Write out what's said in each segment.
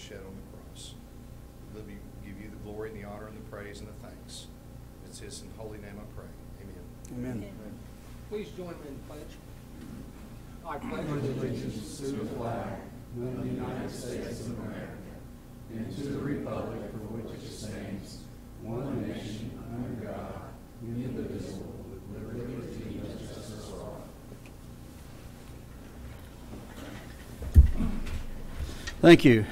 was shed on the cross. We give you the glory and the honor and the praise and the thanks. It's His holy name I pray. Amen. Amen. Please join me in the pledge. I pledge allegiance to the flag of the United States of America and to the republic for which it stands, one nation, under God, indivisible, with liberty and justice for all. Thank you.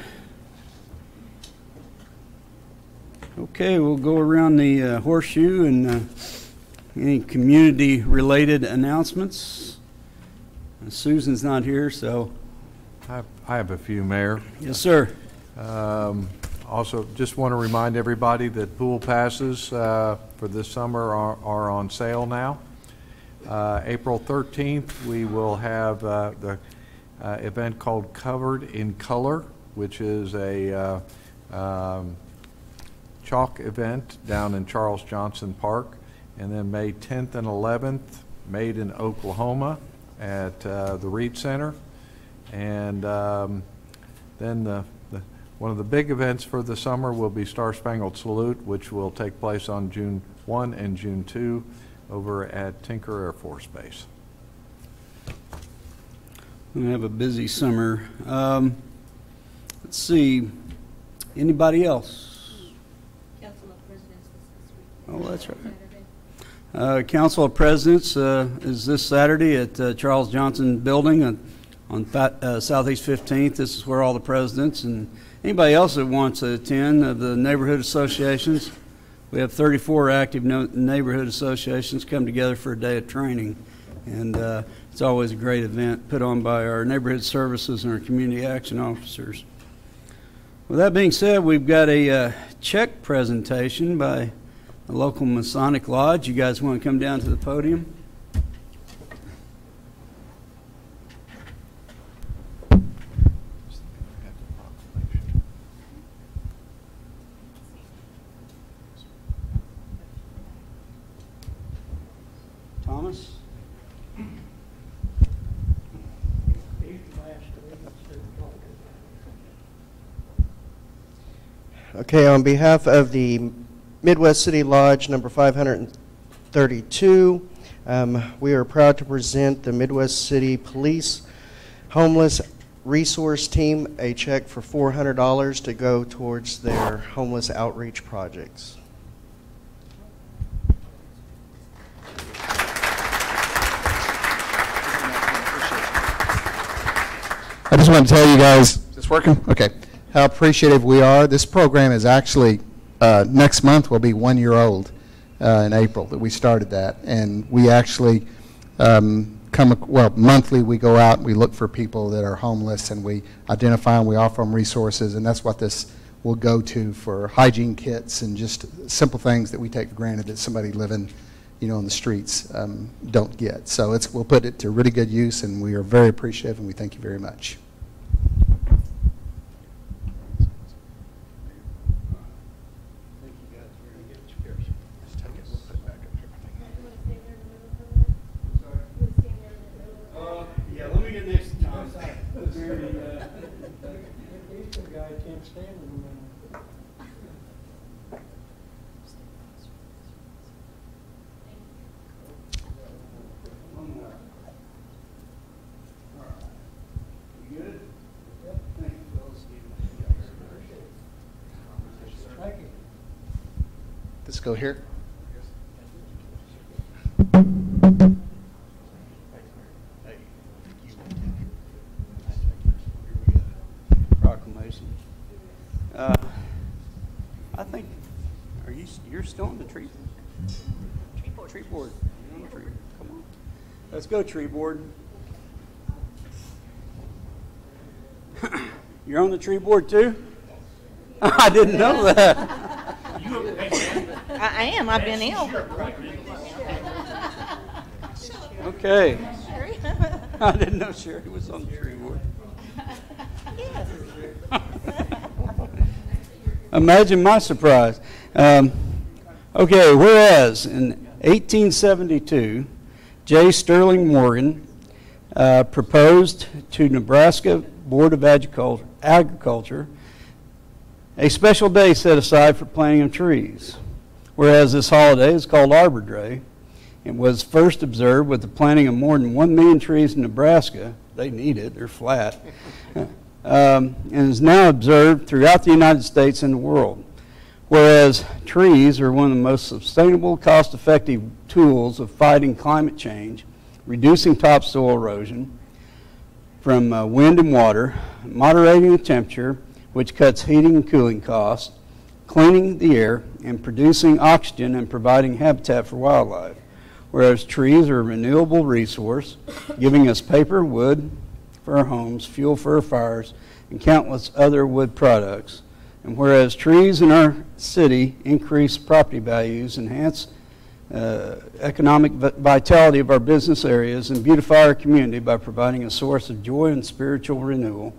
Okay, we'll go around the horseshoe and any community-related announcements. Susan's not here, so. I have a few, Mayor. Yes, sir. Also, just want to remind everybody that pool passes for this summer are on sale now. April 13th, we will have the event called Covered in Color, which is a chalk event down in Charles Johnson Park. And then May 10th and 11th, Made in Oklahoma at the Reed Center. And then one of the big events for the summer will be Star Spangled Salute, which will take place on June 1 and June 2 over at Tinker Air Force Base. We have a busy summer. Let's see. Anybody else? Council of Presidents this week. Oh, that's right. Council of Presidents is this Saturday at Charles Johnson Building on Southeast 15th. This is where all the presidents and anybody else that wants to attend of the neighborhood associations. We have 34 active neighborhood associations come together for a day of training. And it's always a great event put on by our neighborhood services and our community action officers. With that being said, we've got a check presentation by the local Masonic Lodge. You guys want to come down to the podium? Thomas? Okay, on behalf of the Midwest City Lodge number 532, we are proud to present the Midwest City Police Homeless Resource Team a check for $400 to go towards their homeless outreach projects. I just want to tell you guys, is this working? Okay. How appreciative we are. This program is actually, next month will be 1 year old in April that we started that. And we actually monthly we go out and we look for people that are homeless and we identify them, we offer them resources, and that's what this will go to for hygiene kits and just simple things that we take for granted that somebody living, on the streets don't get. So we'll put it to really good use, and we are very appreciative, and we thank you very much. Yeah, let me get next to Tom. Let's go here. Proclamation. I think, you're still on the tree board. Tree board. You're on the tree. Come on. Let's go, tree board. You're on the tree board too? I didn't know that. I am. I've been ill. Okay. I didn't know Sherry was on the tree board. Yes. Imagine my surprise. Okay, whereas in 1872, J. Sterling Morgan proposed to Nebraska Board of Agriculture a special day set aside for planting of trees. Whereas this holiday is called Arbor Day, it was first observed with the planting of more than 1 million trees in Nebraska. They need it, they're flat. And is now observed throughout the United States and the world. Whereas trees are one of the most sustainable, cost-effective tools of fighting climate change, reducing topsoil erosion from wind and water, moderating the temperature, which cuts heating and cooling costs, cleaning the air, and producing oxygen and providing habitat for wildlife. Whereas trees are a renewable resource, giving us paper, wood for our homes, fuel for our fires, and countless other wood products. And whereas trees in our city increase property values, enhance economic vitality of our business areas, and beautify our community by providing a source of joy and spiritual renewal.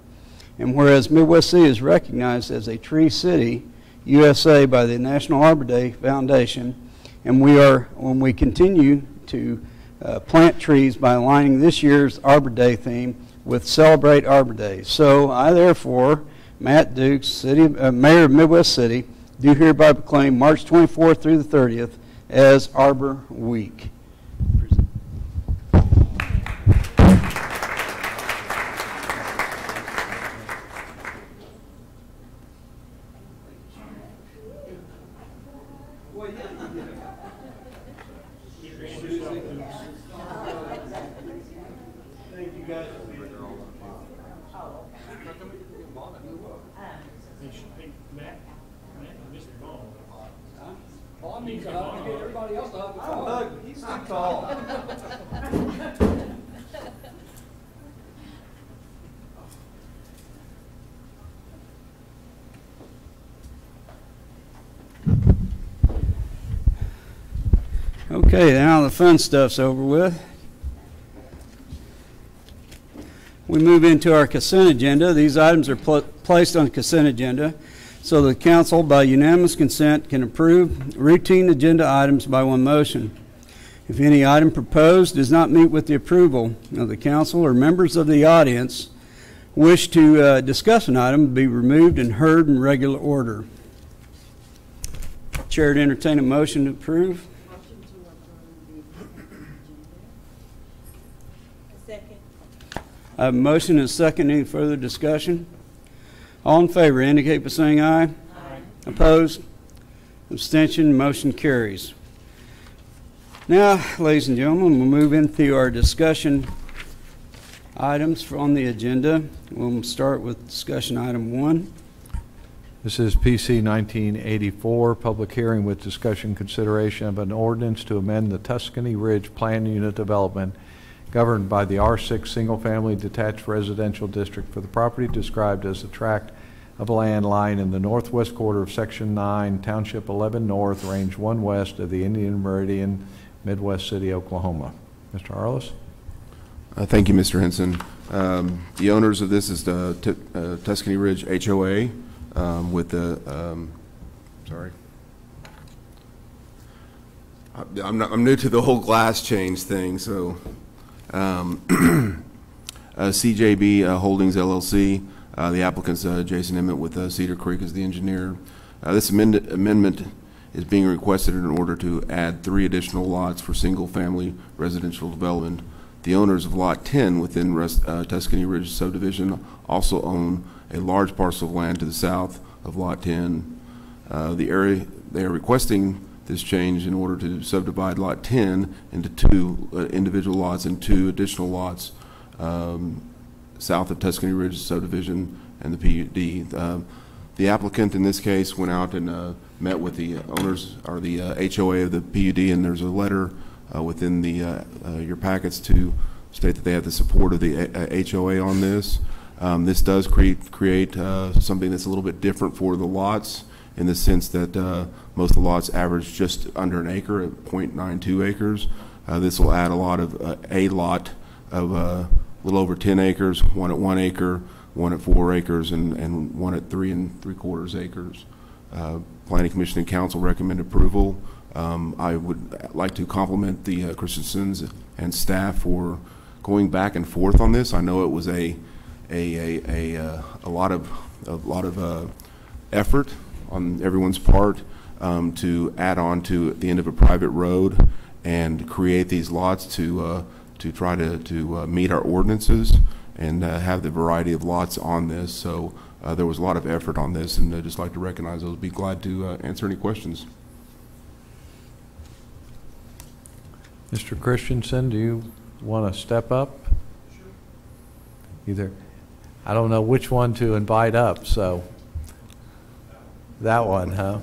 And whereas Midwest City is recognized as a Tree City, USA by the National Arbor Day Foundation, and when we continue to plant trees by aligning this year's Arbor Day theme with Celebrate Arbor Day. So I therefore, Matt Dukes, Mayor of Midwest City, do hereby proclaim March 24th through the 30th as Arbor Week. Paul needs a hug to get everybody else to hug the Paul. He's too tall. Okay, now the fun stuff's over with. We move into our consent agenda. These items are placed on the consent agenda so the council, by unanimous consent, can approve routine agenda items by one motion. If any item proposed does not meet with the approval of the council or members of the audience wish to discuss an item, be removed and heard in regular order. Chair to entertain a motion to approve. Motion to approve the agenda. Second. I have a motion and a second. Any further discussion? All in favor indicate by saying aye. Aye. Opposed? Abstention? Motion carries. Now, ladies and gentlemen, we'll move into our discussion items on the agenda. We'll start with discussion item 1. This is PC 1984, public hearing with discussion consideration of an ordinance to amend the Tuscany Ridge Plan Unit Development governed by the R6 Single-Family Detached Residential District for the property described as a tract of land lying in the northwest quarter of Section 9, Township 11 North, Range 1 West of the Indian Meridian, Midwest City, Oklahoma. Mr. Arliss? Thank you, Mr. Henson. The owners of this is the Tuscany Ridge HOA with the, sorry. I'm new to the whole glass change thing, so CJB Holdings LLC. The applicant's Jason Emmett with Cedar Creek as the engineer. This amendment is being requested in order to add 3 additional lots for single-family residential development. The owners of Lot 10 within Tuscany Ridge subdivision also own a large parcel of land to the south of Lot 10. The area they are requesting this change in order to subdivide Lot 10 into 2 individual lots and 2 additional lots south of Tuscany Ridge subdivision and the PUD. The applicant in this case went out and met with the owners or the HOA of the PUD, and there's a letter within the your packets to state that they have the support of the HOA on this. This does create something that's a little bit different for the lots, in the sense that most of the lots average just under an acre at 0.92 acres. This will add a lot of a lot of a little over 10 acres, 1 at 1 acre, 1 at 4 acres, and 1 at 3 3/4 acres. Planning Commission and Council recommend approval. I would like to compliment the Christensens and staff for going back and forth on this. I know it was a lot of effort on everyone's part to add on to the end of a private road and create these lots to try to meet our ordinances and have the variety of lots on this. So there was a lot of effort on this, and I'd just like to recognize those. Be glad to answer any questions. Mr. Christensen, do you want to step up? Sure. Either, I don't know which one to invite up, so that one, huh?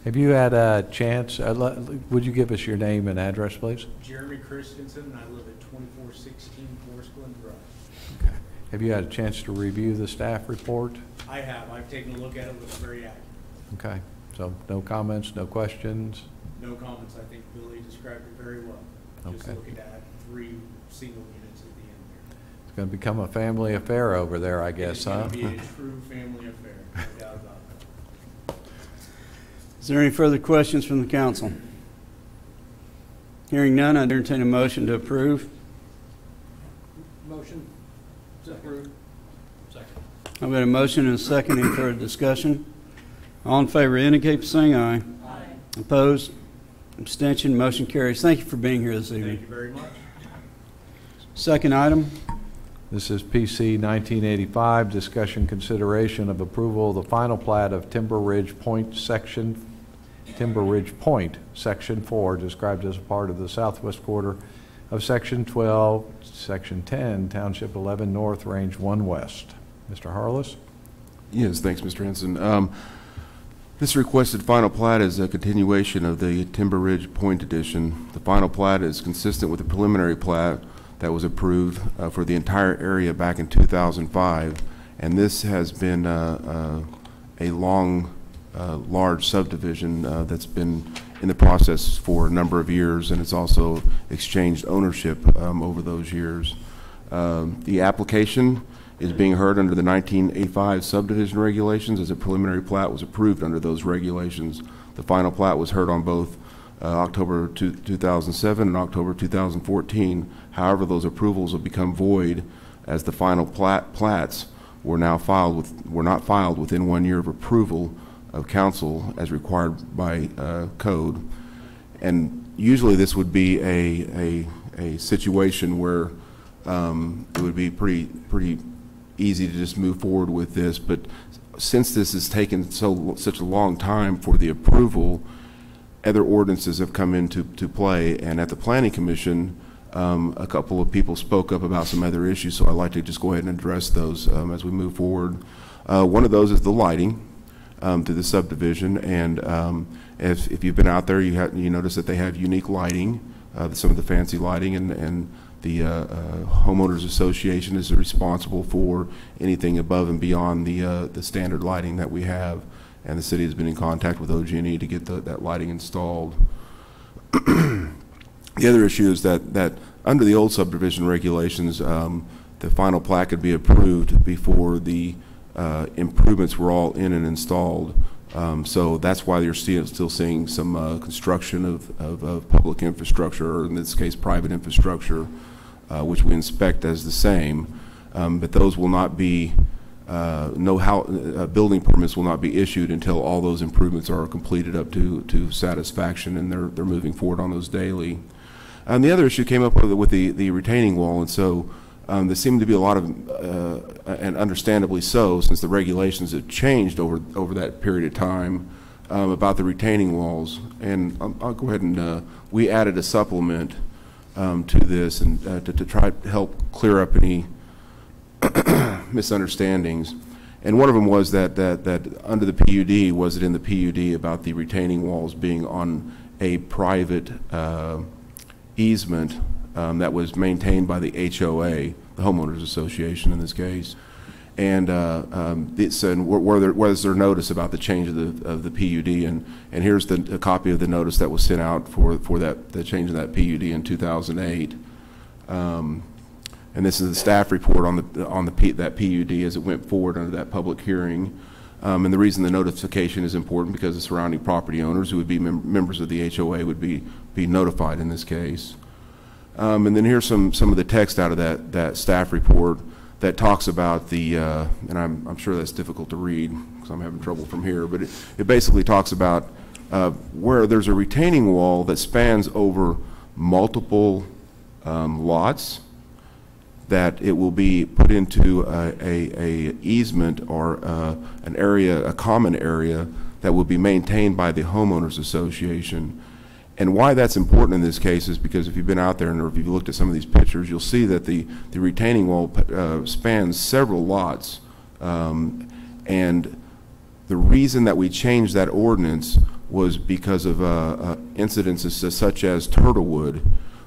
Have you had a chance, would you give us your name and address, please? Jeremy Christensen, and I live at 2416 Forest Glen Drive. Okay. Have you had a chance to review the staff report? I have. I've taken a look at it. It looks very accurate. Okay, so no comments, no questions? No comments. I think Billy described it very well. Just Okay. looking to add 3 single units at the end there. It's going to become a family affair over there, I guess, huh? It's going to be a true family affair, no doubt about that. Is there any further questions from the council? Hearing none, I'd entertain a motion to approve. Motion to approve. Second. I've got a motion and a second. Any further discussion? All in favor indicate by saying aye. Aye. Opposed? Abstention? Motion carries. Thank you for being here this evening. Thank you very much. Second item. This is PC 1985, discussion consideration of approval of the final plat of Timber Ridge Point, Section 4, described as a part of the southwest quarter of Section 12, Section 10, Township 11 North, Range 1 West. Mr. Harless? Yes, thanks, Mr. Henson. This requested final plat is a continuation of the Timber Ridge Point Edition. The final plat is consistent with the preliminary plat that was approved for the entire area back in 2005, and this has been a long, large subdivision that's been in the process for a number of years, and it's also exchanged ownership over those years. The application is being heard under the 1985 subdivision regulations, as a preliminary plat was approved under those regulations. The final plat was heard on both October 2007 and October 2014. However, those approvals have become void as the final plats were not filed within 1 year of approval of council as required by code. And usually this would be a situation where it would be pretty easy to just move forward with this, but since this has taken such a long time for the approval, other ordinances have come into play, and at the Planning Commission, a couple of people spoke up about some other issues, so I'd like to just go ahead and address those as we move forward. One of those is the lighting to the subdivision, and if you've been out there, you notice that they have unique lighting, some of the fancy lighting, and the homeowners association is responsible for anything above and beyond the standard lighting that we have, and the city has been in contact with OG&E to get that lighting installed. The other issue is that under the old subdivision regulations, the final plat could be approved before the improvements were all in and installed. So that's why you're still seeing some construction of public infrastructure, or in this case private infrastructure, which we inspect as the same, but those will not be, building permits will not be issued until all those improvements are completed up to satisfaction, and they're moving forward on those daily. And the other issue came up with the retaining wall, and so there seemed to be a lot of, and understandably so, since the regulations have changed over that period of time, about the retaining walls. And I'll go ahead and we added a supplement to this, and to try to help clear up any misunderstandings. And one of them was that under the PUD, was it in the PUD about the retaining walls being on a private easement that was maintained by the HOA, the homeowners association in this case, and where's their notice about the change of the PUD, and here's a copy of the notice that was sent out for the change of that PUD in 2008, and this is the staff report on that PUD as it went forward under that public hearing. And the reason the notification is important because the surrounding property owners, who would be members of the HOA, would be notified in this case. And then here's some of the text out of that staff report that talks about the, and I'm sure that's difficult to read because I'm having trouble from here, but it basically talks about where there's a retaining wall that spans over multiple lots, that it will be put into a easement or an area, a common area that will be maintained by the homeowners association. And why that's important in this case is because if you've been out there and or if you've looked at some of these pictures, you'll see that the retaining wall spans several lots. And the reason that we changed that ordinance was because of incidences such as Turtlewood,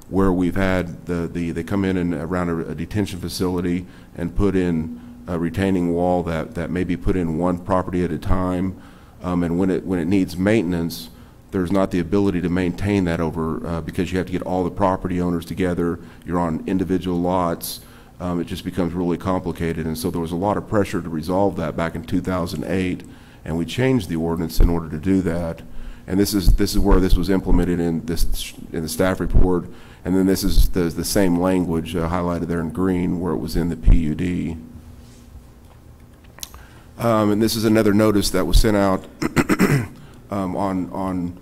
where we've had they come in and around a detention facility and put in a retaining wall that may be put in one property at a time, and when it needs maintenance, there's not the ability to maintain that over because you have to get all the property owners together. You're on individual lots. It just becomes really complicated, and so there was a lot of pressure to resolve that back in 2008, and we changed the ordinance in order to do that. And this is where this was implemented in the staff report, and then this is the same language highlighted there in green where it was in the PUD. And this is another notice that was sent out and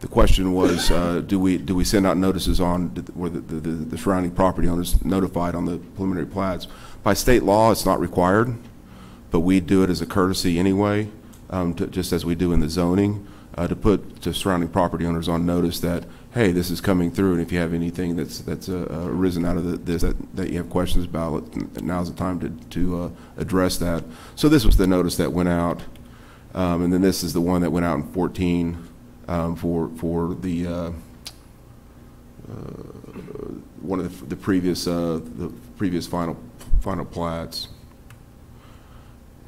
the question was, do we send out notices on where the surrounding property owners notified on the preliminary plats? By state law, it's not required, but we do it as a courtesy anyway, just as we do in the zoning, to put to surrounding property owners on notice that, hey, this is coming through, and if you have anything that's arisen out of this that you have questions about, now's the time to address that. So this was the notice that went out, and then this is the one that went out in 14 for the one of the previous final plats.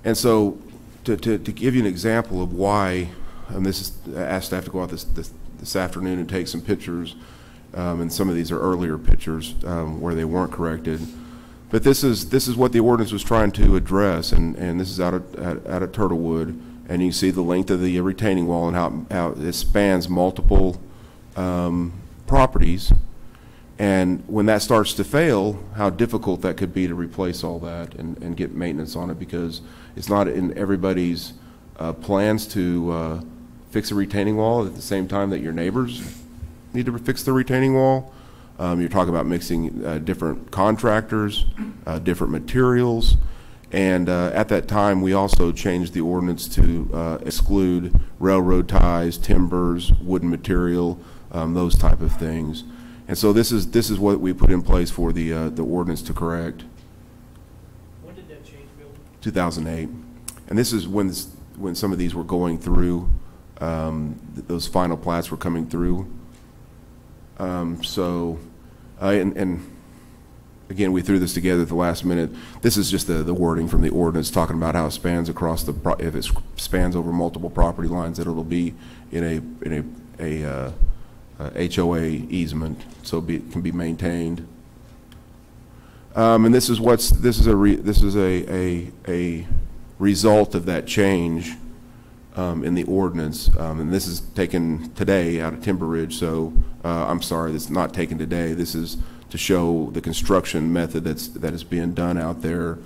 And so to give you an example of why, and this is, I asked staff to go out this afternoon and take some pictures, and some of these are earlier pictures where they weren't corrected. But this is what the ordinance was trying to address, and this is out of Turtlewood, and you can see the length of the retaining wall and how it spans multiple properties. And when that starts to fail, how difficult that could be to replace all that and get maintenance on it, because it's not in everybody's plans to fix a retaining wall at the same time that your neighbors need to fix the retaining wall. You're talking about mixing different contractors, different materials, and at that time we also changed the ordinance to exclude railroad ties, timbers, wooden material, those type of things. And so this is what we put in place for the ordinance to correct. When did that change, Bill? 2008, and this is when some of these were going through. Those final plats were coming through. And again, we threw this together at the last minute. This is just the wording from the ordinance talking about how it spans across if it spans over multiple property lines, that it'll be in a HOA easement, so it can be maintained. And this is a result of that change in the ordinance, and this is taken today out of Timber Ridge. So I'm sorry, this is not taken today. This is to show the construction method that is being done out there,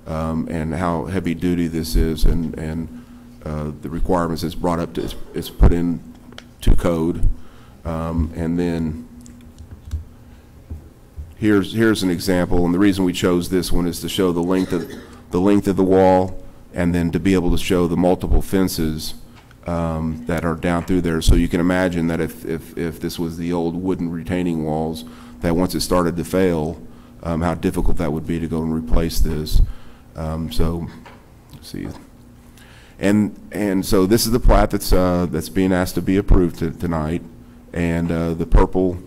and how heavy duty this is, and the requirements it's brought up to, it's put in to code. And then here's an example, and the reason we chose this one is to show the length of the wall, and then to be able to show the multiple fences that are down through there. So you can imagine that if this was the old wooden retaining walls, that once it started to fail, how difficult that would be to go and replace this. So let's see. And so this is the plat that's being asked to be approved tonight. And the purple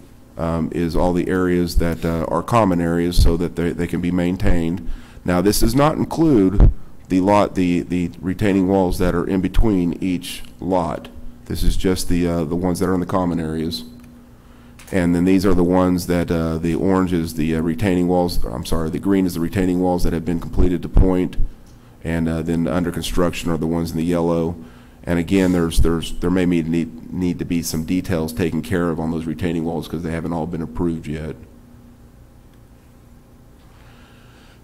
is all the areas that are common areas, so that they can be maintained. Now, this does not include the retaining walls that are in between each lot. This is just the ones that are in the common areas. And then these are the ones that the orange is the retaining walls. I'm sorry, the green is the retaining walls that have been completed to point, and then under construction are the ones in the yellow. And again, there may need to be some details taken care of on those retaining walls because they haven't all been approved yet.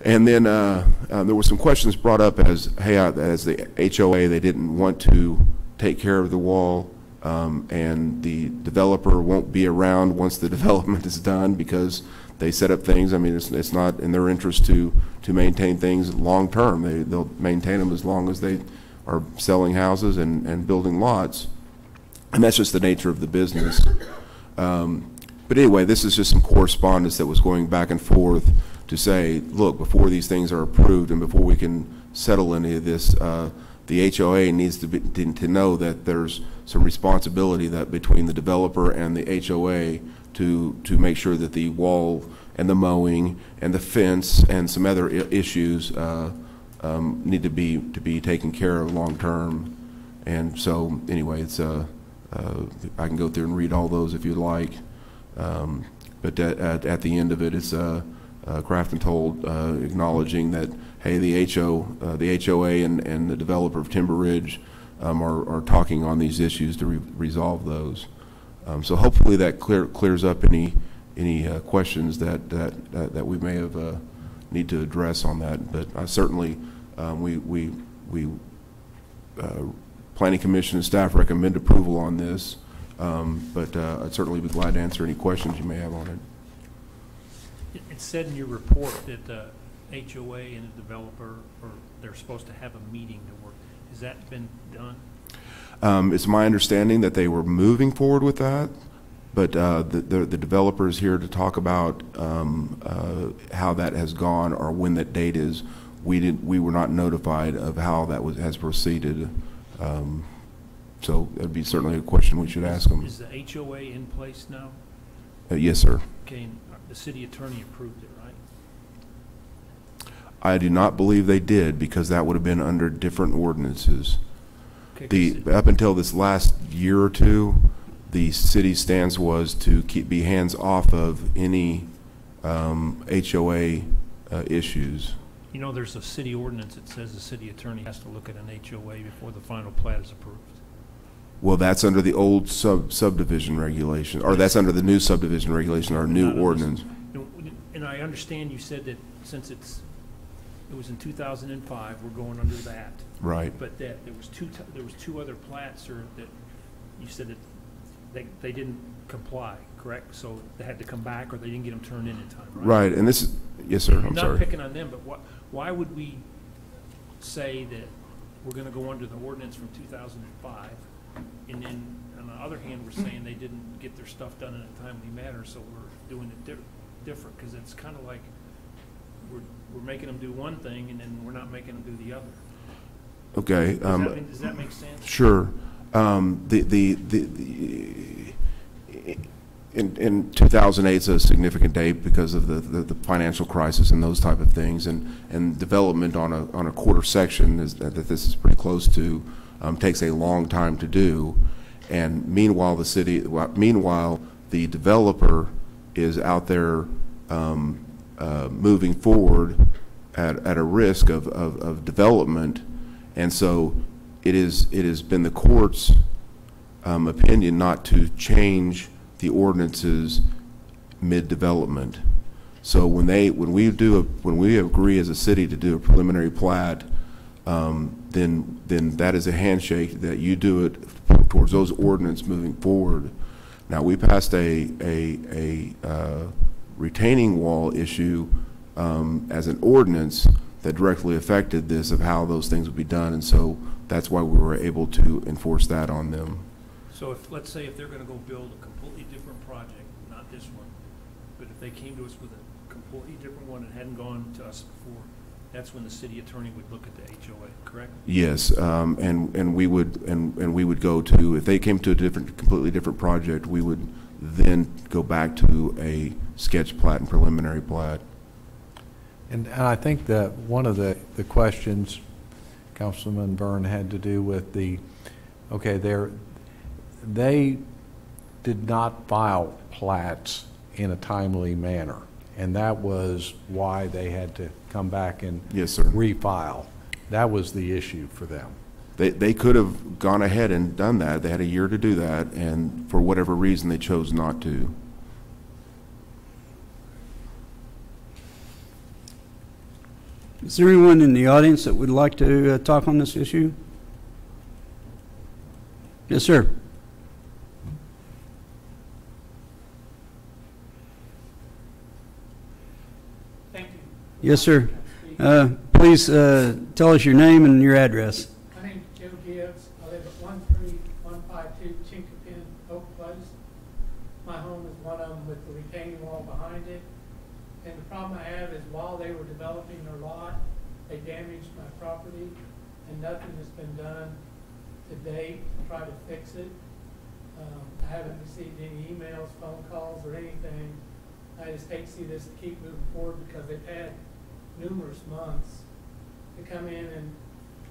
And then there were some questions brought up as, hey, as the HOA, they didn't want to take care of the wall, and the developer won't be around once the development is done because they set up things. I mean, it's not in their interest to maintain things long term. They'll maintain them as long as they are selling houses and building lots, and that's just the nature of the business. But anyway, this is just some correspondence that was going back and forth to say, look, before these things are approved and before we can settle any of this, the HOA needs to know that there's some responsibility that between the developer and the HOA to make sure that the wall and the mowing and the fence and some other issues need to be taken care of long term. And so anyway, it's I can go through and read all those if you'd like. But at the end of it, it's Craft and Told acknowledging that, hey, the HOA and the developer of Timber Ridge are talking on these issues to resolve those. So hopefully that clears up any questions that we may have need to address on that. But certainly we Planning Commission and staff recommend approval on this. But I'd certainly be glad to answer any questions you may have on it. It said in your report that the HOA and the developer, they're supposed to have a meeting to work. Has that been done? It's my understanding that they were moving forward with that, but the developer is here to talk about how that has gone or when that date is. We were not notified of how that has proceeded. So that'd be certainly a question we should ask them. Is the HOA in place now? Yes, sir. Okay, and the city attorney approved it, right? I do not believe they did because that would have been under different ordinances. Okay, Up until this last year or two, the city's stance was to be hands off of any HOA issues. You know, there's a city ordinance that says the city attorney has to look at an HOA before the final plat is approved. Well, that's under the old subdivision regulation, or that's under the new subdivision regulation, or new ordinance. And I understand you said that since it was in 2005, we're going under that. Right. But that there was two other plats or that you said that they didn't comply, correct? So they had to come back, or they didn't get them turned in time, right? Right, and this is, yes, sir. I'm sorry. Not picking on them, but why would we say that we're going to go under the ordinance from 2005? And then, on the other hand, we're saying they didn't get their stuff done in a timely manner, so we're doing it different, because it's kind of like we're making them do one thing, and then we're not making them do the other. Okay. Does that make sense? Sure. In 2008 is a significant date because of the financial crisis and those type of things, and development on a quarter section that this is pretty close to. Takes a long time to do, and meanwhile the developer is out there moving forward at a risk of development, and so it has been the court's opinion not to change the ordinances mid-development. So when we agree as a city to do a preliminary plat, then that is a handshake that you do it towards those ordinance moving forward. Now, we passed a retaining wall issue as an ordinance that directly affected this of how those things would be done, and so that's why we were able to enforce that on them. So let's say if they're going to go build a completely different project, not this one, but if they came to us with a completely different one and hadn't gone to us before, that's when the city attorney would look at the HOA, correct? Yes, and we would go to, if they came to a completely different project, we would then go back to a sketch plat and preliminary plat. And I think that one of the questions Councilman Byrne had to do with they did not file plats in a timely manner, and that was why they had to come back and yes, sir, refile. That was the issue for them. They could have gone ahead and done that. They had a year to do that, and for whatever reason, they chose not to. Is there anyone in the audience that would like to talk on this issue? Yes, sir. Thank you. Yes, sir. Please tell us your name and your address. My name's Joe Gibbs. I live at 13152 Chinkapin Oak Place. My home is one of them with the retaining wall behind it. And the problem I have is while they were developing their lot, they damaged my property, and nothing has been done to date to try to fix it. I haven't received any emails, phone calls, or anything. I just hate to see this keep moving forward because they've had numerous months to come in, and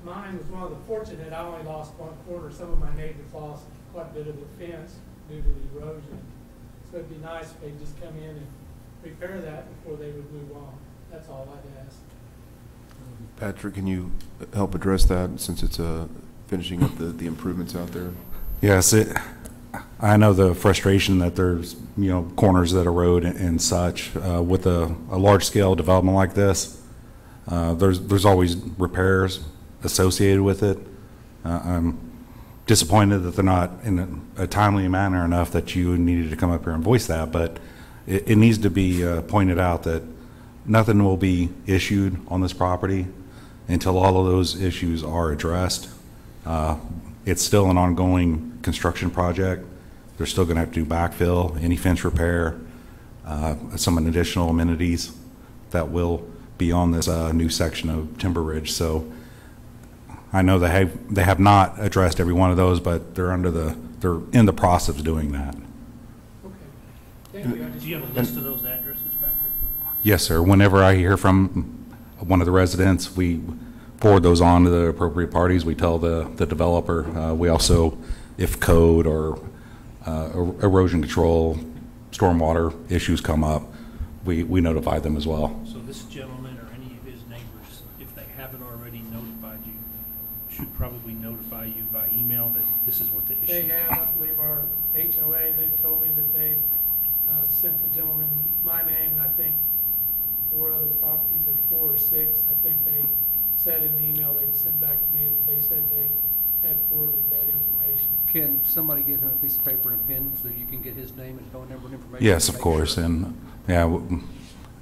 mine was one of the fortunate. I only lost 1/4. Some of my neighbors lost quite a bit of their fence due to the erosion. So it'd be nice if they'd just come in and repair that before they would move on. That's all I'd ask. Patrick, can you help address that since it's finishing up the improvements out there? Yes, I know the frustration that there's, corners that erode and such. With a large-scale development like this, there's always repairs associated with it. I'm disappointed that they're not in a timely manner enough that you needed to come up here and voice that, but it needs to be pointed out that nothing will be issued on this property until all of those issues are addressed. It's still an ongoing construction project. They're still going to have to do backfill, any fence repair, some additional amenities that will be on this new section of Timber Ridge. So I know they have not addressed every one of those, but they're in the process of doing that. Okay. Thank you. Do you have a list of those addresses, Patrick? Yes, sir. Whenever I hear from one of the residents, we forward those on to the appropriate parties. We tell the developer. We also, if code or erosion control, stormwater issues come up, we notify them as well. So this gentleman or any of his neighbors, if they haven't already notified you, should probably notify you by email that this is what the issue is. They have, I believe, our HOA. They've told me that they sent the gentleman my name, and I think 4 other properties, or 4 or 6. I think they said in the email they'd sent back to me that they said they had forwarded that information. Can somebody give him a piece of paper and a pen so you can get his name and phone number and information? Yes, of course. And yeah,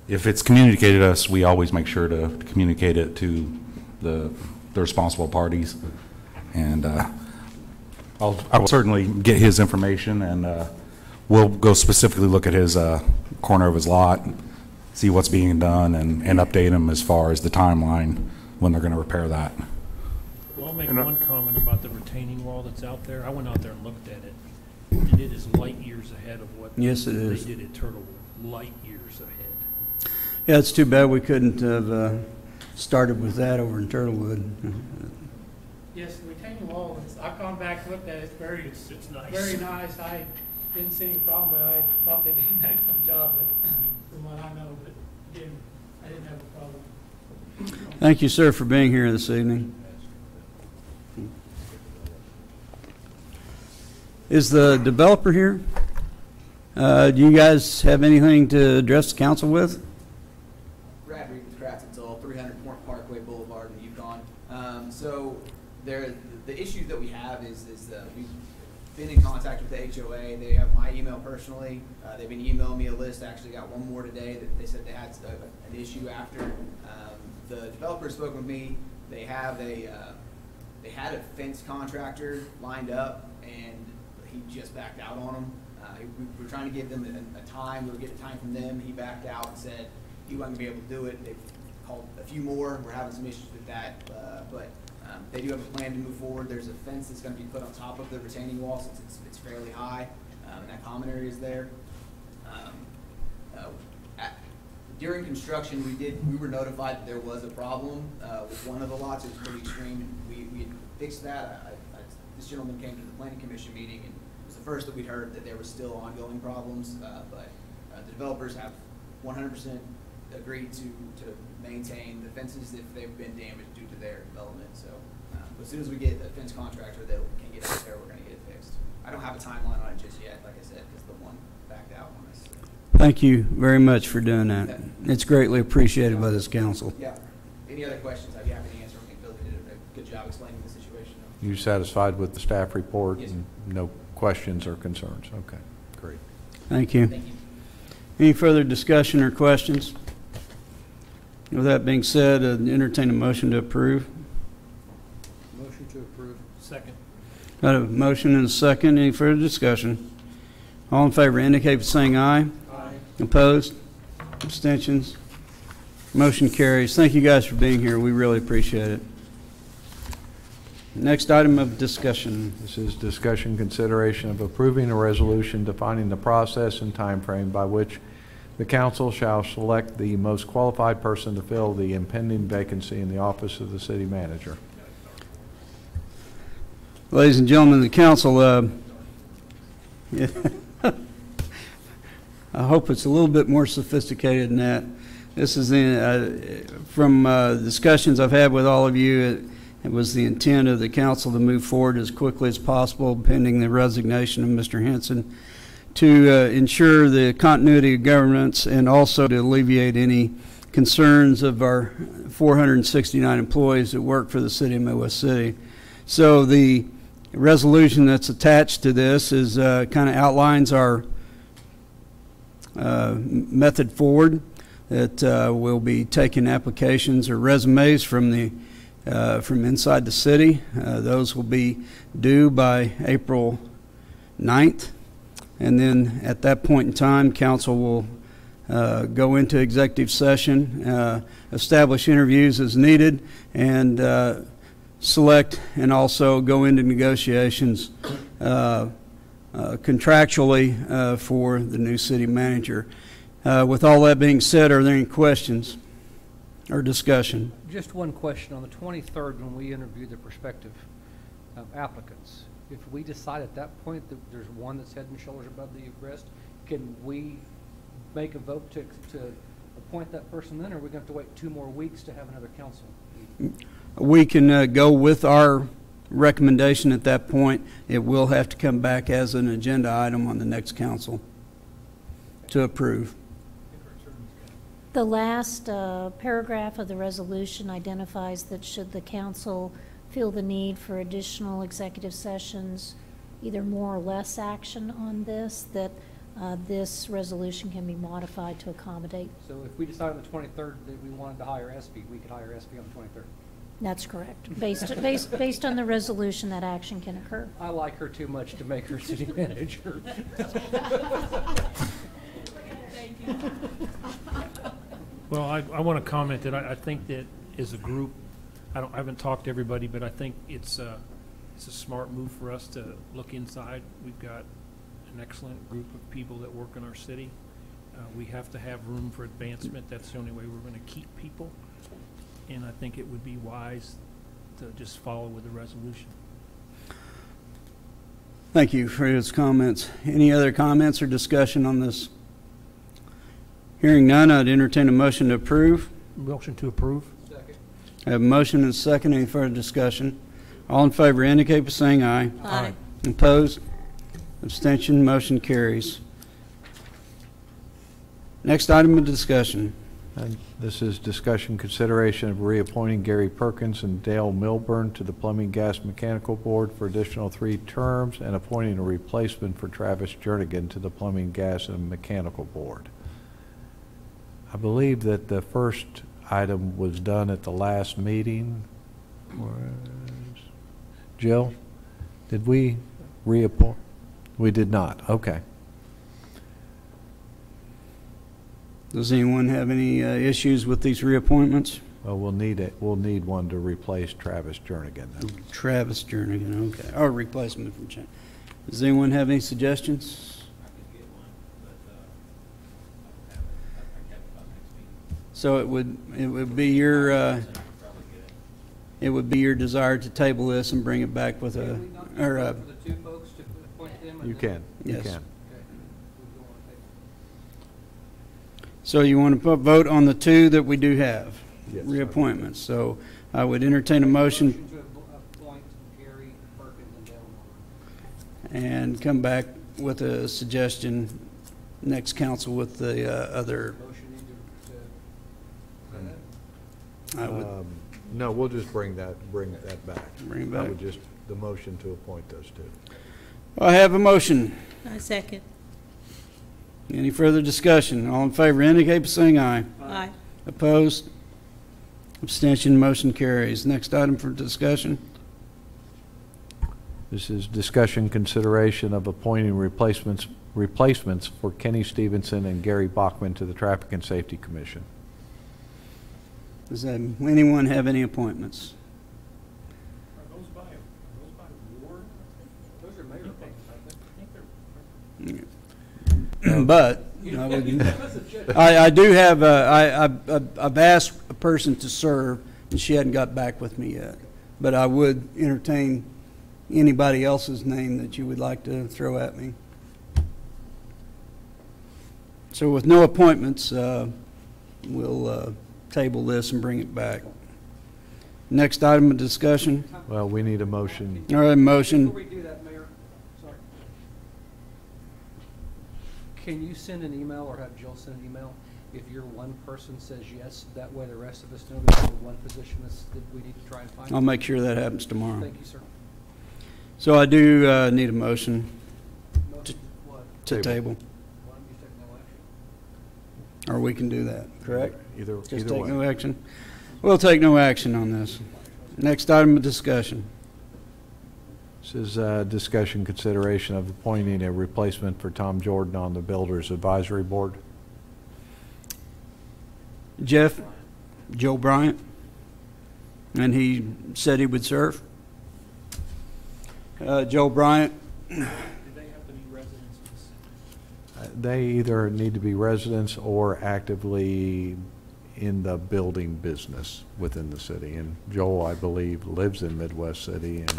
if it's communicated to us, we always make sure to communicate it to the responsible parties. And I will certainly get his information, and we'll go specifically look at his corner of his lot, see what's being done, and update him as far as the timeline when they're going to repair that. Well, I'll make one comment about the retaining wall that's out there. I went out there and looked at it, and it is light years ahead of what Yes, it is. they did at Turtlewood. Light years ahead. Yeah, it's too bad we couldn't have started with that over in Turtlewood. Yes, the retaining wall, I've gone back and looked at it. It's It's nice. very nice. I didn't see any problem, but I thought they did an excellent job, but from what I know, but again, I didn't have a problem. Thank you, sir, for being here this evening. Is the developer here? Do you guys have anything to address the council with? Brad Reed with Craftonsville, 300 Point Parkway Boulevard in Yukon. So the issues that we have is we've been in contact with the HOA. They have my email personally. They've been emailing me a list. I actually got one more today that they said they had an issue after. The developer spoke with me. They had a fence contractor lined up, and he just backed out on them. We were trying to give them a time. We were getting a time from them. He backed out and said he wasn't going to be able to do it. They've called a few more. We're having some issues with that, but they do have a plan to move forward. There's a fence that's going to be put on top of the retaining wall since it's fairly high, and that common area is there. During construction, we were notified that there was a problem with one of the lots. It was pretty extreme. We had fixed that. This gentleman came to the planning commission meeting, and it was the first that we'd heard that there was still ongoing problems. But the developers have 100% agreed to maintain the fences if they've been damaged due to their development. So as soon as we get a fence contractor that can get out there, we're going to get it fixed. I don't have a timeline on it just yet, like I said, because the one backed out on us. Thank you very much for doing that. It's greatly appreciated by this council. Yeah. any other questions, I'd be happy to answer. I think Bill did a good job explaining the situation. You satisfied with the staff report? Yes, And no questions or concerns? Okay, great. Thank you. Thank you. Any further discussion or questions? With that being said, entertain a motion to approve. Motion to approve. Second. Got a motion and a second. Any further discussion? All in favor indicate by saying aye. Aye. Opposed? Abstentions? Motion carries. Thank you guys for being here. We really appreciate it. Next item of discussion. This is discussion consideration of approving a resolution defining the process and time frame by which the council shall select the most qualified person to fill the impending vacancy in the office of the city manager. Ladies and gentlemen of the council, I hope it's a little bit more sophisticated than that. This is from discussions I've had with all of you. It was the intent of the council to move forward as quickly as possible, pending the resignation of Mr. Henson, to ensure the continuity of governance and also to alleviate any concerns of our 469 employees that work for the city of Midwest City. So the resolution that's attached to this is kind of outlines our method forward, that we'll be taking applications or resumes from inside the city. Those will be due by April 9th. And then at that point in time, council will go into executive session, establish interviews as needed, and select and also go into negotiations contractually for the new city manager. With all that being said, are there any questions or discussion? Just one question. On the 23rd, when we interview the prospective applicants, if we decide at that point that there's one that's head and shoulders above the rest, can we make a vote to appoint that person then, or are we going to have to wait 2 more weeks to have another council meeting? We can go with our recommendation at that point. It will have to come back as an agenda item on the next council to approve. The last paragraph of the resolution identifies that should the council feel the need for additional executive sessions, either more or less action on this, that this resolution can be modified to accommodate. So if we decide on the 23rd that we wanted to hire SB, we could hire SB on the 23rd. That's correct. Based on the resolution, that action can occur. I like her too much to make her city manager. Well, I want to comment that I think that as a group, I haven't talked to everybody, but I think it's a smart move for us to look inside. We've got an excellent group of people that work in our city. We have to have room for advancement. That's the only way we're going to keep people. And I think it would be wise to just follow with the resolution. Thank you for those comments. Any other comments or discussion on this? Hearing none, I'd entertain a motion to approve. Motion to approve. Second. I have a motion and a second. Any further discussion? All in favor indicate by saying aye. Aye. Opposed? Abstention? Motion carries. Next item of discussion. And this is discussion consideration of reappointing Gary Perkins and Dale Milburn to the Plumbing, Gas, Mechanical Board for additional 3 terms and appointing a replacement for Travis Jernigan to the Plumbing, Gas, and Mechanical Board. I believe that the first item was done at the last meeting. Jill, did we reappoint? We did not. Okay. Does anyone have any issues with these reappointments? Well, we'll need it. We'll need one to replace Travis Jernigan. Travis Jernigan, okay. Or replacement from Chen. Does anyone have any suggestions? So it would be your desire to table this and bring it back with a For the 2 folks to appoint them. You can. You Yes. can. Okay. So you want to vote on the 2 that we do have, Yes. reappointments. So I would entertain a motion To appoint Gary Perkins and Dale Milburn. and come back with a suggestion next council with the other. Motion need to say I would No, we'll just bring that back. Bring it I back. would just, the motion to appoint those two. I have a motion. I second. Any further discussion? All in favor indicate by saying aye. Aye. Opposed? Abstention, motion carries. Next item for discussion. This is discussion consideration of appointing replacements for Kenny Stevenson and Gary Bachman to the Traffic and Safety Commission. Does anyone have any appointments? Are those by ward? Those are mayor appointments, I think they're. But I do have, I've asked a person to serve, and she hadn't got back with me yet. But I would entertain anybody else's name that you would like to throw at me. So with no appointments, we'll table this and bring it back. Next item of discussion. Well, we need a motion. All right, motion. Before we do that, Mayor, sorry. Can you send an email or have Jill send an email? If your one person says yes, that way the rest of us know there's only one position that we need to try and find. I'll make sure that happens tomorrow. Thank you, sir. So I do need a motion Motion what? to table. Why don't you take no action? Or we can do that, correct? Either Just way. take no action? We'll take no action on this. Next item of discussion. This is discussion consideration of appointing a replacement for Tom Jordan on the Builders Advisory Board. Jeff, Joe Bryant, and he said he would serve. Joe Bryant, Do they have to be residents of the city? They either need to be residents or actively in the building business within the city. And Joel, I believe, lives in Midwest City. And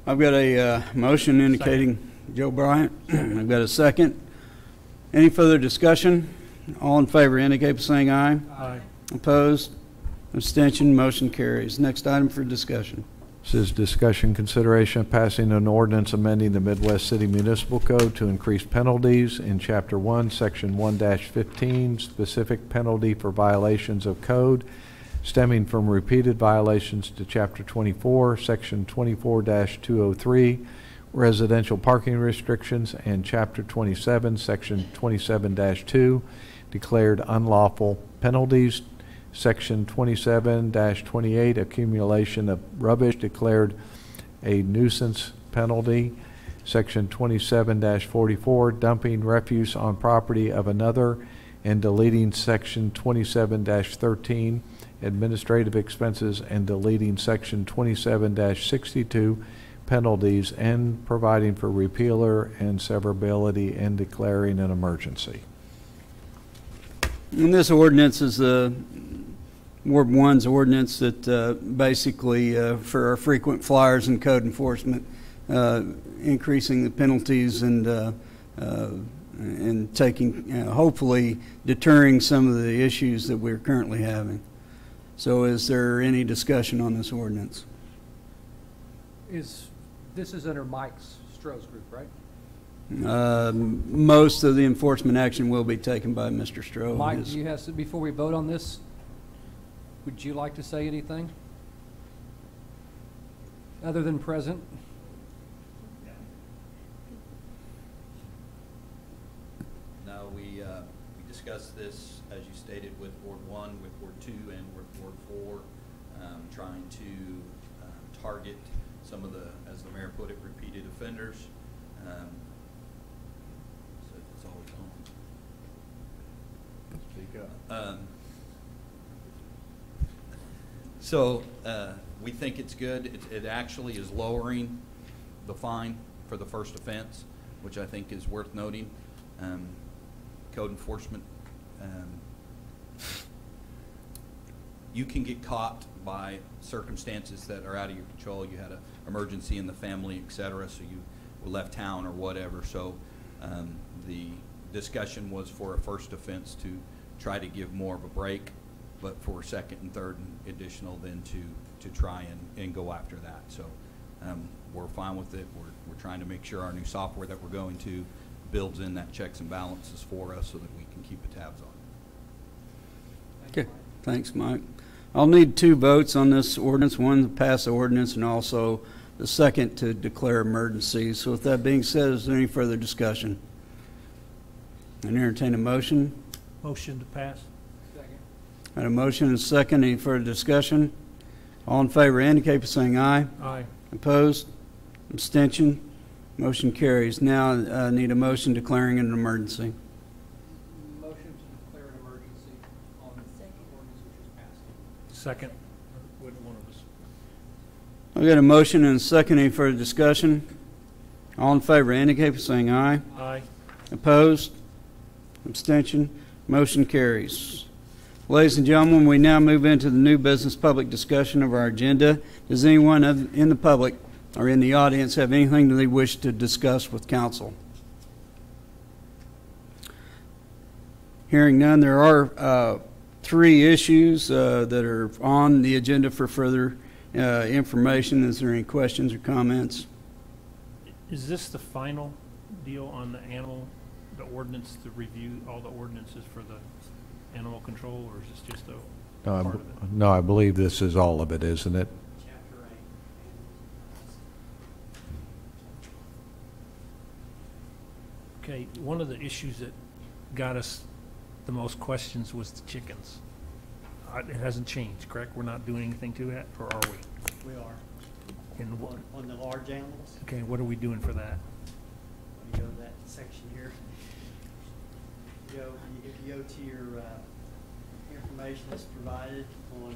I've got a motion indicating Joe Bryant. I've got a second. Any further discussion? All in favor indicate by saying aye. Aye. Opposed? Abstention, motion carries. Next item for discussion. this is discussion consideration of passing an ordinance amending the Midwest City Municipal Code to increase penalties in Chapter 1, Section 1-15, specific penalty for violations of code stemming from repeated violations to Chapter 24, Section 24-203, residential parking restrictions, and Chapter 27, Section 27-2, declared unlawful penalties, Section 27-28, accumulation of rubbish, declared a nuisance penalty, Section 27-44, dumping refuse on property of another, and deleting Section 27-13, administrative expenses, and deleting Section 27-62, penalties, and providing for repealer and severability and declaring an emergency. And this ordinance is Ward 1's ordinance that basically for our frequent flyers and code enforcement, increasing the penalties and taking, hopefully deterring some of the issues that we're currently having. So is there any discussion on this ordinance? This is under Mike Stroh's group, right? Most of the enforcement action will be taken by Mr. Stroh. Mike, do you have, before we vote on this, would you like to say anything? Other than present? No, we discussed this, as you stated, with Ward 1, with Ward 2, and with Ward 4, trying to target some of the, as the mayor put it, repeated offenders. So it's always on. Speak up. So we think it's good. It actually is lowering the fine for the first offense, which I think is worth noting. Code enforcement, you can get caught by circumstances that are out of your control. You had an emergency in the family, et cetera, so you left town or whatever. So the discussion was for a first offense to try to give more of a break, but for second and third and additional then to try and go after that. So we're fine with it. We're trying to make sure our new software that we're going to builds in that checks and balances for us so that we can keep the tabs on it. Okay, thanks, Mike. I'll need 2 votes on this ordinance, one to pass the ordinance and also the second to declare emergency. So with that being said, is there any further discussion? I entertain a motion. Motion to pass. Got a motion and a second. Any further discussion? All in favor indicate by saying aye. Aye. Opposed? Abstention? Motion carries. Now I need a motion declaring an emergency. Motion to declare an emergency on the second ordinance which was passed. Second. Which one of us? I've got a motion and a second. Any further discussion? All in favor indicate by saying aye. Aye. Opposed? Abstention? Motion carries. Ladies and gentlemen, we now move into the new business public discussion of our agenda. Does anyone in the public or in the audience have anything that they wish to discuss with council? Hearing none, there are 3 issues that are on the agenda for further information. Is there any questions or comments? Is this the final deal on the ordinance to review all the ordinances for the animal control, or is this just a part of it? No, I believe this is all of it, isn't it? Chapter 8. Okay, one of the issues that got us the most questions was the chickens. It hasn't changed, correct? We're not doing anything to that, or are we? We are. And On the large animals, okay, what are we doing for that? when you go to that section here, if you go to your information that's provided on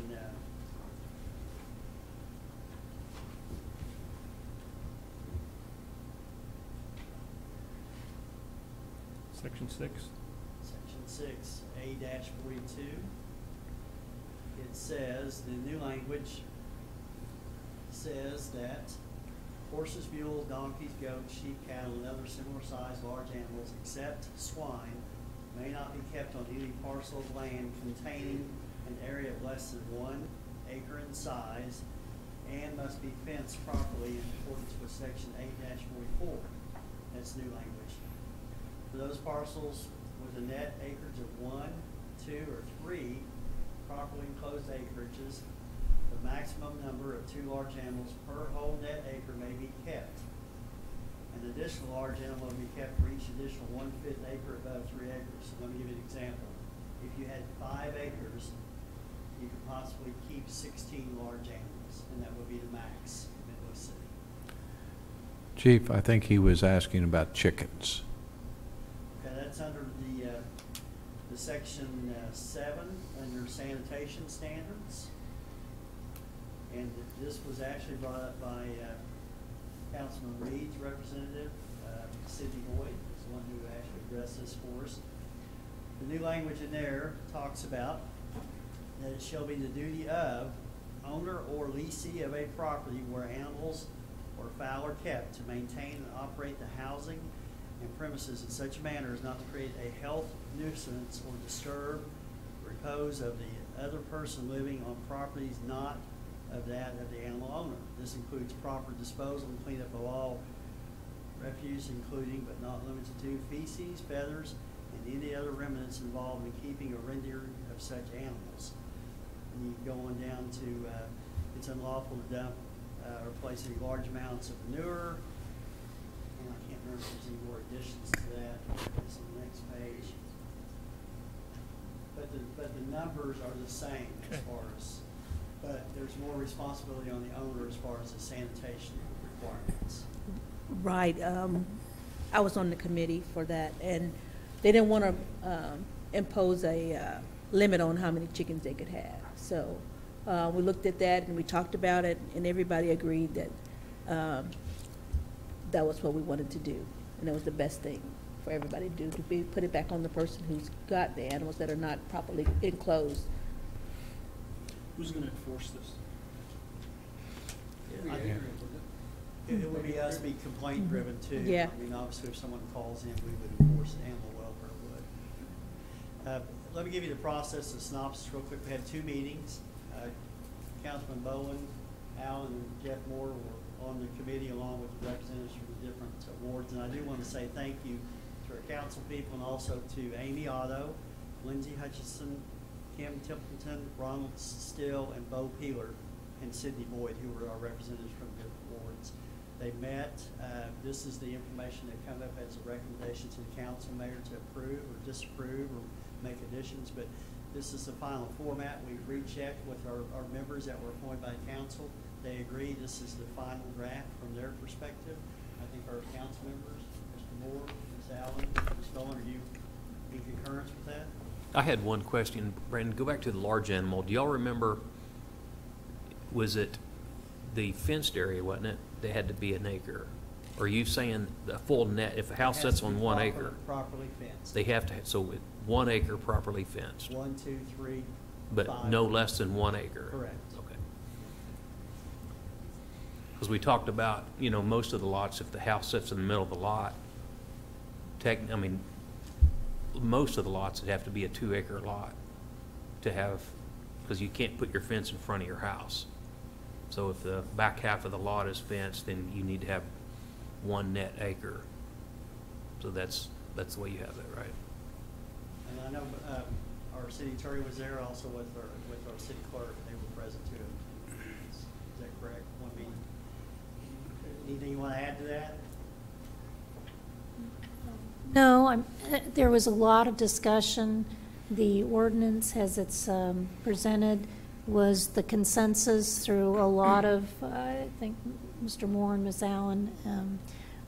Section 6? Section 6, A-42, it says, the new language says that horses, mules, donkeys, goats, sheep, cattle, and other similar sized large animals, except swine, may not be kept on any parcel of land containing an area of less than 1 acre in size and must be fenced properly in accordance with section 8-44. That's new language. For those parcels with a net acreage of 1, 2, or 3 properly enclosed acreages, the maximum number of 2 large animals per whole net acre may be kept. An additional large animal will be kept for each additional 1/5 acre above 3 acres. So let me give you an example. If you had 5 acres, you could possibly keep 16 large animals, and that would be the max in Midwest City. Chief, I think he was asking about chickens. Okay, that's under the section 7 under sanitation standards. And this was actually brought up by Councilman Reed's representative, Sidney Boyd, is the one who actually addressed this for us. The new language in there talks about that it shall be the duty of owner or leasee of a property where animals or fowl are kept to maintain and operate the housing and premises in such a manner as not to create a health nuisance or disturb the repose of the other person living on properties not of that of the animal owner. This includes proper disposal and cleanup of all refuse, including but not limited to feces, feathers, and any other remnants involved in keeping or rendering of such animals. And you go on down to it's unlawful to dump or place any large amounts of manure. And I can't remember if there's any more additions to that. It's on the next page. But the numbers are the same as far as. But there's more responsibility on the owner as far as the sanitation requirements. Right. I was on the committee for that, and they didn't want to impose a limit on how many chickens they could have. So we looked at that and we talked about it, and everybody agreed that that was what we wanted to do, and it was the best thing for everybody to do, put it back on the person who's got the animals that are not properly enclosed. Who's going to enforce this? It would be us, be complaint driven too. Yeah. I mean, obviously, if someone calls in, we would enforce it. Animal welfare would. Let me give you the process, the synopsis real quick. We had 2 meetings. Councilman Bowen, Al, and Jeff Moore were on the committee along with the representatives from the different wards. And I do want to say thank you to to our council people, and also to Amy Otto, Lindsay Hutchison, Kim Templeton, Ronald Still, and Bo Peeler, and Sidney Boyd, who were our representatives from the wards. They met. This is the information that come up as a recommendation to the council mayor to approve or disapprove or make additions, but this is the final format. We've rechecked with our members that were appointed by council. They agree this is the final draft from their perspective. I think our council members, Mr. Moore, Ms. Allen, Ms. Nolan, are you in concurrence with that? I had one question, Brandon. Go back to the large animal. Do y'all remember, was it the fenced area, wasn't it? They had to be an acre. Or are you saying the full net, if a house sits on 1 acre? Properly fenced. They have to, so 1 acre properly fenced? 1, 2, 3, But 5. no less than 1 acre? Correct. Okay. Because we talked about, you know, most of the lots, if the house sits in the middle of the lot, I mean, most of the lots would have to be a 2 acre lot to have, because you can't put your fence in front of your house. So if the back half of the lot is fenced, then you need to have 1 net acre. So that's the way you have that, right? And I know our city attorney was there, also with our city clerk. They were present too. Is that correct? Anything you want to add to that? No, there was a lot of discussion. The ordinance, as it's presented, was the consensus through a lot of, I think Mr. Moore and Ms. Allen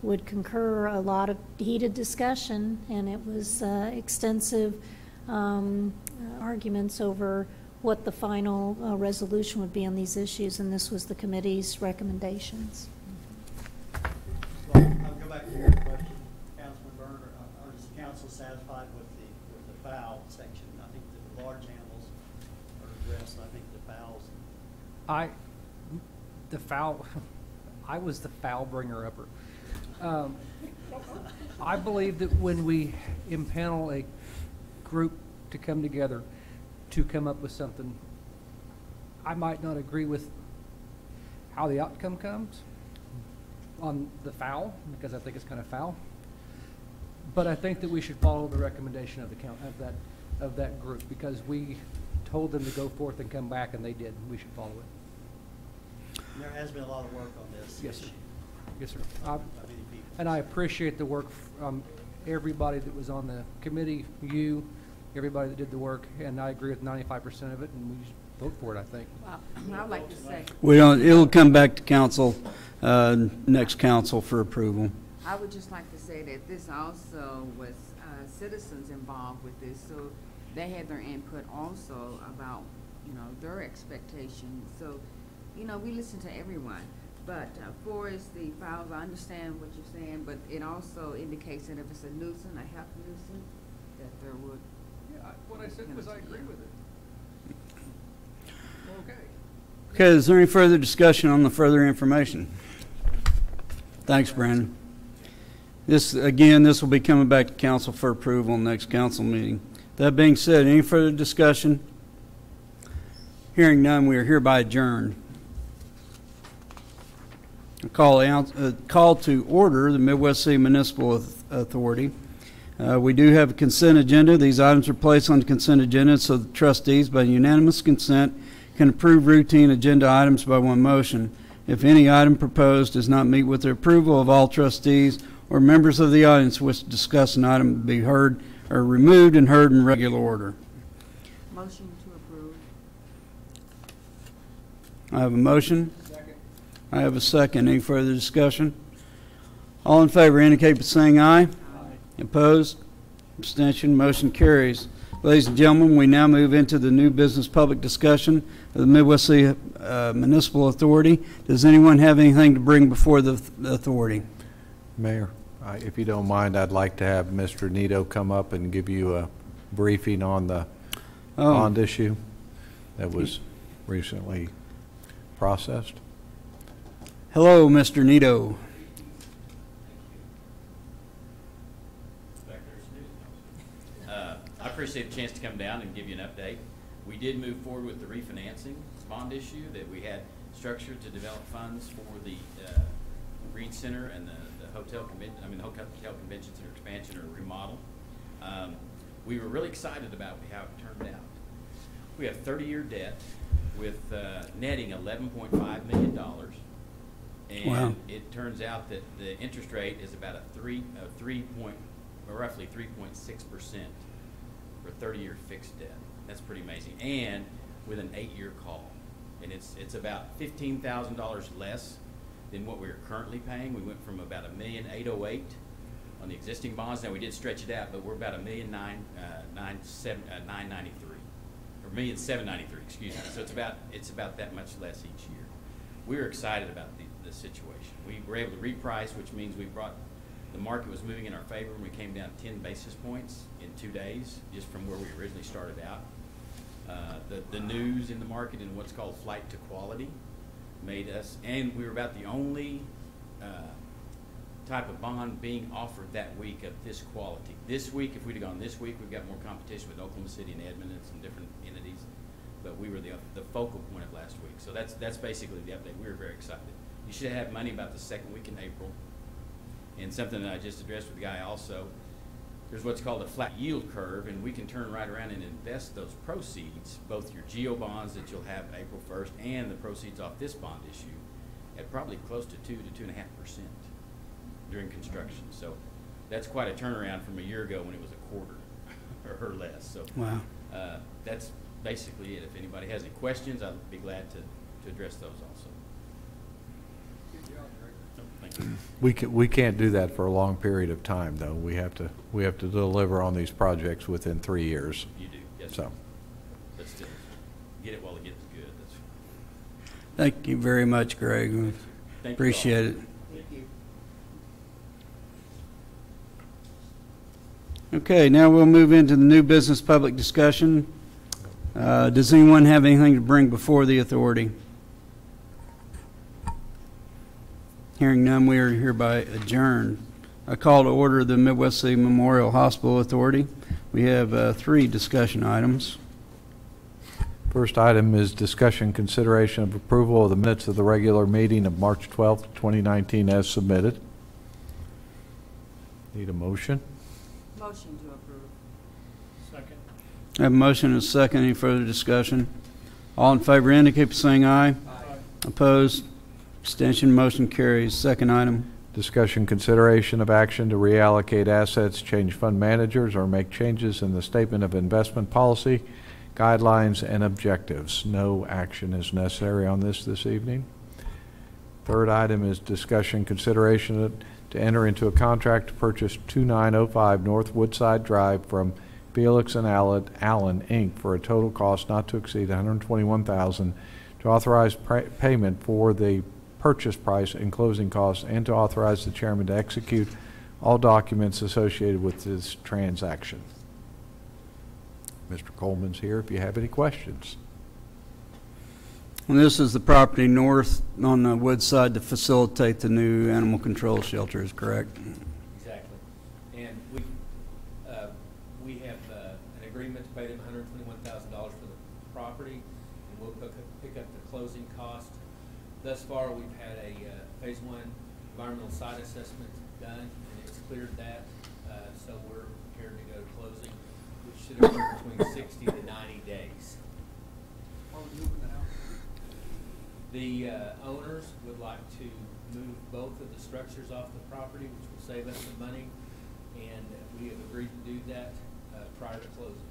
would concur, a lot of heated discussion, and it was extensive arguments over what the final resolution would be on these issues, and this was the committee's recommendations. Well, I'll go back to your question, Councilman Berner. Is the council satisfied with the fowl section? I think the large animals are addressed. I think the fowls. I was the foul bringer upper. I believe that when we impanel a group to come together to come up with something, I might not agree with how the outcome comes on the foul, because I think it's kind of foul. But I think that we should follow the recommendation of the that group, because we told them to go forth and come back, and they did. We should follow it. There has been a lot of work on this. Yes, sir. Yes, sir. By many people. And I appreciate the work from everybody that was on the committee, you, everybody that did the work, and I agree with 95% of it, and we just vote for it, I think. Well, I'd like to say, It'll come back to council, next council for approval. I would just like to say that this also was citizens involved with this, so they had their input also about, you know, their expectations. So, you know, we listen to everyone. But for as the fowls, I understand what you're saying, but it also indicates that if it's a nuisance, a health nuisance, that there would. Yeah, what I said was I agree with it. Okay. Okay, is there any further discussion on the further information? Thanks, Brandon. This will be coming back to council for approval next council meeting. That being said, any further discussion? Hearing none, we are hereby adjourned. Call to order the Midwest City Municipal Authority. We do have a consent agenda. These items are placed on the consent agenda so the trustees, by unanimous consent, can approve routine agenda items by one motion. If any item proposed does not meet with the approval of all trustees or members of the audience wish to discuss an item, to be heard or removed and heard in regular order. Motion to approve. I have a motion. I have a second. Any further discussion? All in favor indicate by saying aye. Aye. Opposed? Abstention? Motion carries. Ladies and gentlemen, we now move into the new business public discussion of the Midwest City Municipal Authority. Does anyone have anything to bring before the authority? Mayor, if you don't mind, I'd like to have Mr. Nito come up and give you a briefing on the bond issue that was recently processed. Hello, Mr. Nito. I appreciate the chance to come down and give you an update. We did move forward with the refinancing bond issue that we had structured to develop funds for the Reed Center and the hotel convention center expansion or remodel. We were really excited about how it turned out. We have 30-year debt with netting $11.5 million. And Wow. it turns out that the interest rate is about roughly 3.6% for 30-year fixed debt. That's pretty amazing. And with an 8-year call. And it's about $15,000 less than what we are currently paying. We went from about $1,808,000 on the existing bonds. Now we did stretch it out, but we're about $1,993,000 or $1,793,000, excuse me. So it's about that much less each year. We were excited about the situation. We were able to reprice, which means the market was moving in our favor, and we came down 10 basis points in 2 days, just from where we originally started out. The news in the market and what's called flight to quality made us, and we were about the only type of bond being offered that week of this quality. This week, if we'd have gone this week, we've got more competition with Oklahoma City and Edmond and some different entities, but we were the focal point of last week. So that's basically the update. We were very excited. You should have money about the second week in April. And something that I just addressed with the guy also, there's what's called a flat yield curve, and we can turn right around and invest those proceeds, both your GEO bonds that you'll have April 1st and the proceeds off this bond issue, at probably close to 2 to 2.5% during construction. So that's quite a turnaround from a year ago when it was a quarter or less. So wow. That's basically it. If anybody has any questions, I'd be glad to address those also. Thank you. We can't do that for a long period of time, though. We have to deliver on these projects within 3 years. You do, yes. So, but still, get it while it gets good. That's Thank you very much, Greg. Thank you Appreciate it. Thank you. Okay, now we'll move into the new business public discussion. Does anyone have anything to bring before the authority? Hearing none, we are hereby adjourned. I call to order the Midwest City Memorial Hospital Authority. We have 3 discussion items. first item is discussion consideration of approval of the minutes of the regular meeting of March 12th, 2019 as submitted. Need a motion? Motion to approve. Second. I have a motion and a second. Any further discussion? All in favor indicate by saying aye. Aye. Opposed? Abstention. Motion carries. Second item. Discussion consideration of action to reallocate assets, change fund managers, or make changes in the statement of investment policy, guidelines, and objectives. No action is necessary on this evening. Third item is discussion consideration to enter into a contract to purchase 2905 North Woodside Drive from Felix and Allen, Inc. for a total cost not to exceed $121,000 to authorize payment for the purchase price and closing costs, and to authorize the chairman to execute all documents associated with this transaction. Mr. Coleman's here if you have any questions. And this is the property north on the Woodside to facilitate the new animal control shelter, is correct? Exactly. And we have an agreement to pay them $121,000 for the property, and we'll pick up the closing cost. Thus far, we've had a phase 1 environmental site assessment done, and it's cleared that. So we're prepared to go to closing, which should occur between 60 to 90 days. The owners would like to move both of the structures off the property, which will save us some money, and we have agreed to do that prior to closing.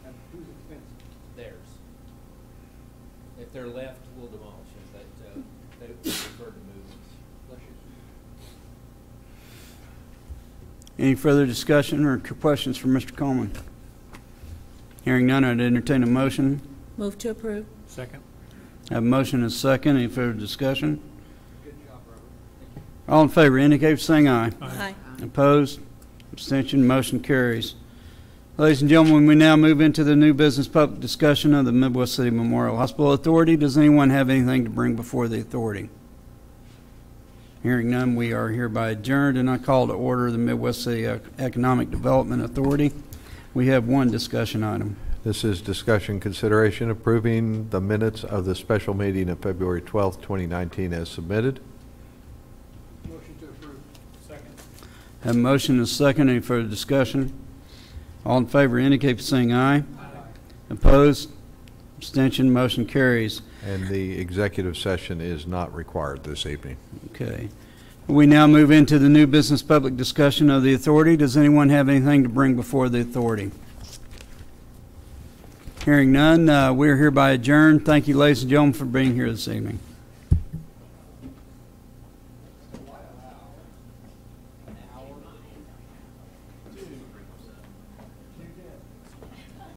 And whose expense? Theirs. If they're left, we'll demolish them, but they prefer to move them. Bless you. Any further discussion or questions for Mr. Coleman? Hearing none, I'd entertain a motion. Move to approve. Second. I have a motion and a second. Any further discussion? Good job, Robert. All in favor indicate by saying aye. Aye. Opposed? Abstention. Motion carries. Ladies and gentlemen, we now move into the new business public discussion of the Midwest City Memorial Hospital Authority. Does anyone have anything to bring before the authority? Hearing none, we are hereby adjourned, and I call to order the Midwest City Economic Development Authority. We have 1 discussion item. This is discussion consideration approving the minutes of the special meeting of February 12th, 2019 as submitted. Motion Have a motion and a second. Any further discussion? All in favor indicate by saying aye. Aye. Opposed? Abstention? Motion carries. And the executive session is not required this evening. Okay. We now move into the new business public discussion of the authority. Does anyone have anything to bring before the authority? Hearing none, we are hereby adjourned. Thank you, ladies and gentlemen, for being here this evening.